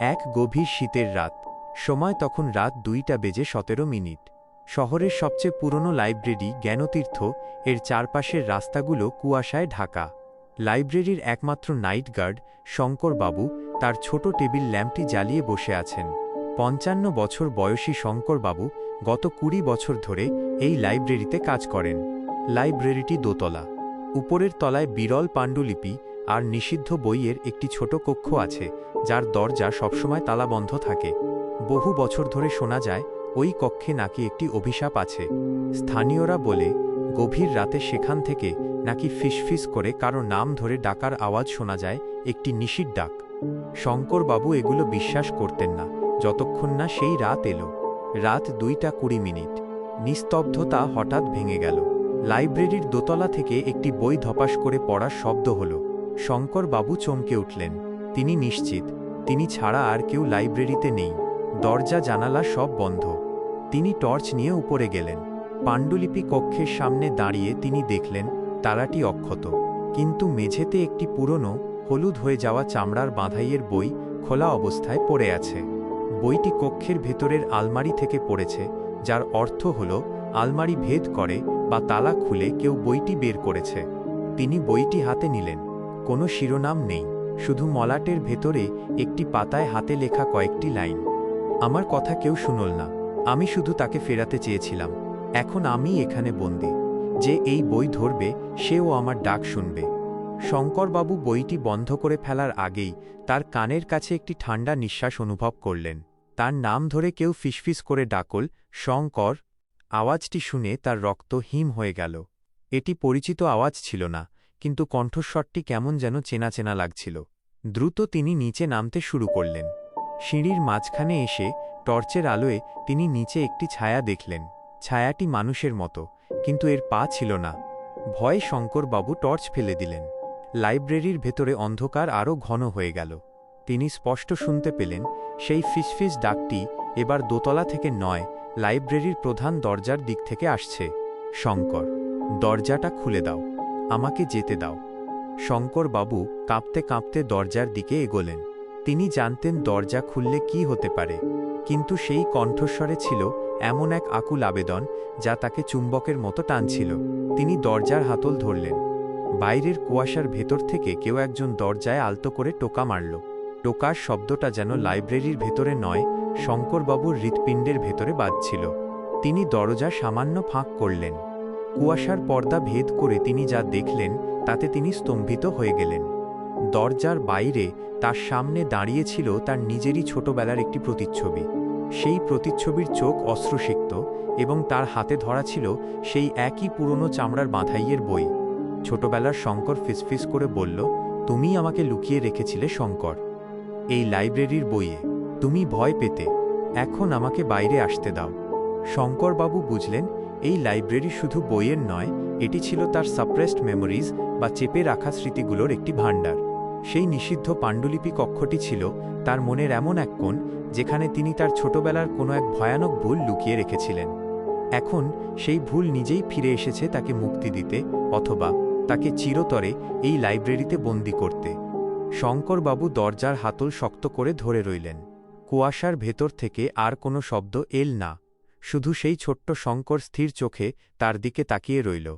এক গভীর শীতের রাত। সময় তখন রাত 2:17। শহরের সবচেয়ে পুরনো লাইব্রেরি জ্ঞানতীর্থ এর চারপাশের রাস্তাগুলো কুয়াশায় ঢাকা। লাইব্রেরির একমাত্র নাইট গার্ড শঙ্করবাবু তার ছোট টেবিল ল্যাম্পটি জ্বালিয়ে বসে আছেন। 55 বছর বয়সী শঙ্করবাবু গত 20 বছর ধরে এই লাইব্রেরিতে কাজ করেন। লাইব্রেরিটি দোতলা। উপরের তলায় বিরল পাণ্ডুলিপি আর নিষিদ্ধ বইয়ের একটি ছোট কক্ষ আছে, যার দরজা সবসময় তালাবন্ধ থাকে। বহু বছর ধরে শোনা যায় ওই কক্ষে নাকি একটি অভিশাপ আছে। স্থানীয়রা বলে গভীর রাতে সেখান থেকে নাকি ফিসফিস করে কারো নাম ধরে ডাকার আওয়াজ শোনা যায়, একটি নিষিদ্ধ ডাক। শঙ্করবাবু এগুলো বিশ্বাস করতেন না যতক্ষণ না সেই রাত এলো। রাত 2:20। নিস্তব্ধতা হঠাৎ ভেঙে গেল। লাইব্রেরির দোতলা থেকে একটি বই ধপাস করে পড়ার শব্দ হল। শঙ্করবাবু চমকে উঠলেন। তিনি নিশ্চিত তিনি ছাড়া আর কেউ লাইব্রেরিতে নেই। দরজা জানালা সব বন্ধ। তিনি টর্চ নিয়ে উপরে গেলেন। পাণ্ডুলিপি কক্ষের সামনে দাঁড়িয়ে তিনি দেখলেন তালাটি অক্ষত, কিন্তু মেঝেতে একটি পুরনো হলুদ হয়ে যাওয়া চামড়ার বাঁধাইয়ের বই খোলা অবস্থায় পড়ে আছে। বইটি কক্ষের ভেতরের আলমারি থেকে পড়েছে, যার অর্থ হল আলমারি ভেদ করে বা তালা খুলে কেউ বইটি বের করেছে। তিনি বইটি হাতে নিলেন। কোনো শিরোনাম নেই, শুধু মলাটের ভেতরে একটি পাতায় হাতে লেখা কয়েকটি লাইন। আমার কথা কেউ শুনল না, আমি শুধু তাকে ফেরাতে চেয়েছিলাম। এখন আমি এখানে বন্দী। যে এই বই ধরবে সেও আমার ডাক শুনবে। শঙ্করবাবু বইটি বন্ধ করে ফেলার আগেই তার কানের কাছে একটি ঠান্ডা নিঃশ্বাস অনুভব করলেন। তার নাম ধরে কেউ ফিসফিস করে ডাকল, শঙ্কর। আওয়াজটি শুনে তার রক্ত হিম হয়ে গেল। এটি পরিচিত আওয়াজ ছিল না, কিন্তু কণ্ঠস্বরটি কেমন যেন চেনা চেনা লাগছিল। দ্রুত তিনি নিচে নামতে শুরু করলেন। সিঁড়ির মাঝখানে এসে টর্চের আলোয় তিনি নিচে একটি ছায়া দেখলেন। ছায়াটি মানুষের মতো, কিন্তু এর পা ছিল না। ভয়ে শঙ্করবাবু টর্চ ফেলে দিলেন। লাইব্রেরির ভেতরে অন্ধকার আরও ঘন হয়ে গেল। তিনি স্পষ্ট শুনতে পেলেন সেই ফিসফিস ডাকটি এবার দোতলা থেকে নয়, লাইব্রেরির প্রধান দরজার দিক থেকে আসছে। শঙ্কর, দরজাটা খুলে দাও, আমাকে যেতে দাও। শঙ্করবাবু কাঁপতে কাঁপতে দরজার দিকে এগোলেন। তিনি জানতেন দরজা খুললে কি হতে পারে, কিন্তু সেই কণ্ঠস্বরে ছিল এমন এক আকুল আবেদন যা তাকে চুম্বকের মতো টানছিল। তিনি দরজার হাতল ধরলেন। বাইরের কুয়াশার ভেতর থেকে কেউ একজন দরজায় আলতো করে টোকা মারল। টোকার শব্দটা যেন লাইব্রেরির ভেতরে নয়, শঙ্করবাবুর হৃৎপিণ্ডের ভেতরে বাজছিল। তিনি দরজা সামান্য ফাঁক করলেন। কুয়াশার পর্দা ভেদ করে তিনি যা দেখলেন তাতে তিনি স্তম্ভিত হয়ে গেলেন। দরজার বাইরে তার সামনে দাঁড়িয়েছিল তার নিজেরই ছোটবেলার একটি প্রতিচ্ছবি। সেই প্রতিচ্ছবির চোখ অশ্রুসিক্ত এবং তার হাতে ধরা ছিল সেই একই পুরনো চামড়ার বাঁধাইয়ের বই। ছোটবেলার শঙ্কর ফিসফিস করে বলল, তুমি আমাকে লুকিয়ে রেখেছিলে শঙ্কর, এই লাইব্রেরির বইয়ে। তুমি ভয় পেতে, এখন আমাকে বাইরে আসতে দাও। শঙ্করবাবু বুঝলেন এই লাইব্রেরি শুধু বইয়ের নয়, এটি ছিল তার সাপ্রেসড মেমোরিজ বা চেপে রাখা স্মৃতিগুলোর একটি ভাণ্ডার। সেই নিষিদ্ধ পাণ্ডুলিপি কক্ষটি ছিল তার মনের এমন এক কোণ যেখানে তিনি তার ছোটবেলার কোনো এক ভয়ানক ভুল লুকিয়ে রেখেছিলেন। এখন সেই ভুল নিজেই ফিরে এসেছে তাকে মুক্তি দিতে, অথবা তাকে চিরতরে এই লাইব্রেরিতে বন্দী করতে। শঙ্করবাবু দরজার হাতল শক্ত করে ধরে রইলেন। কুয়াশার ভেতর থেকে আর কোনো শব্দ এল না, শুধু সেই ছোট্ট শঙ্কর স্থির চোখে তার দিকে তাকিয়ে রইল।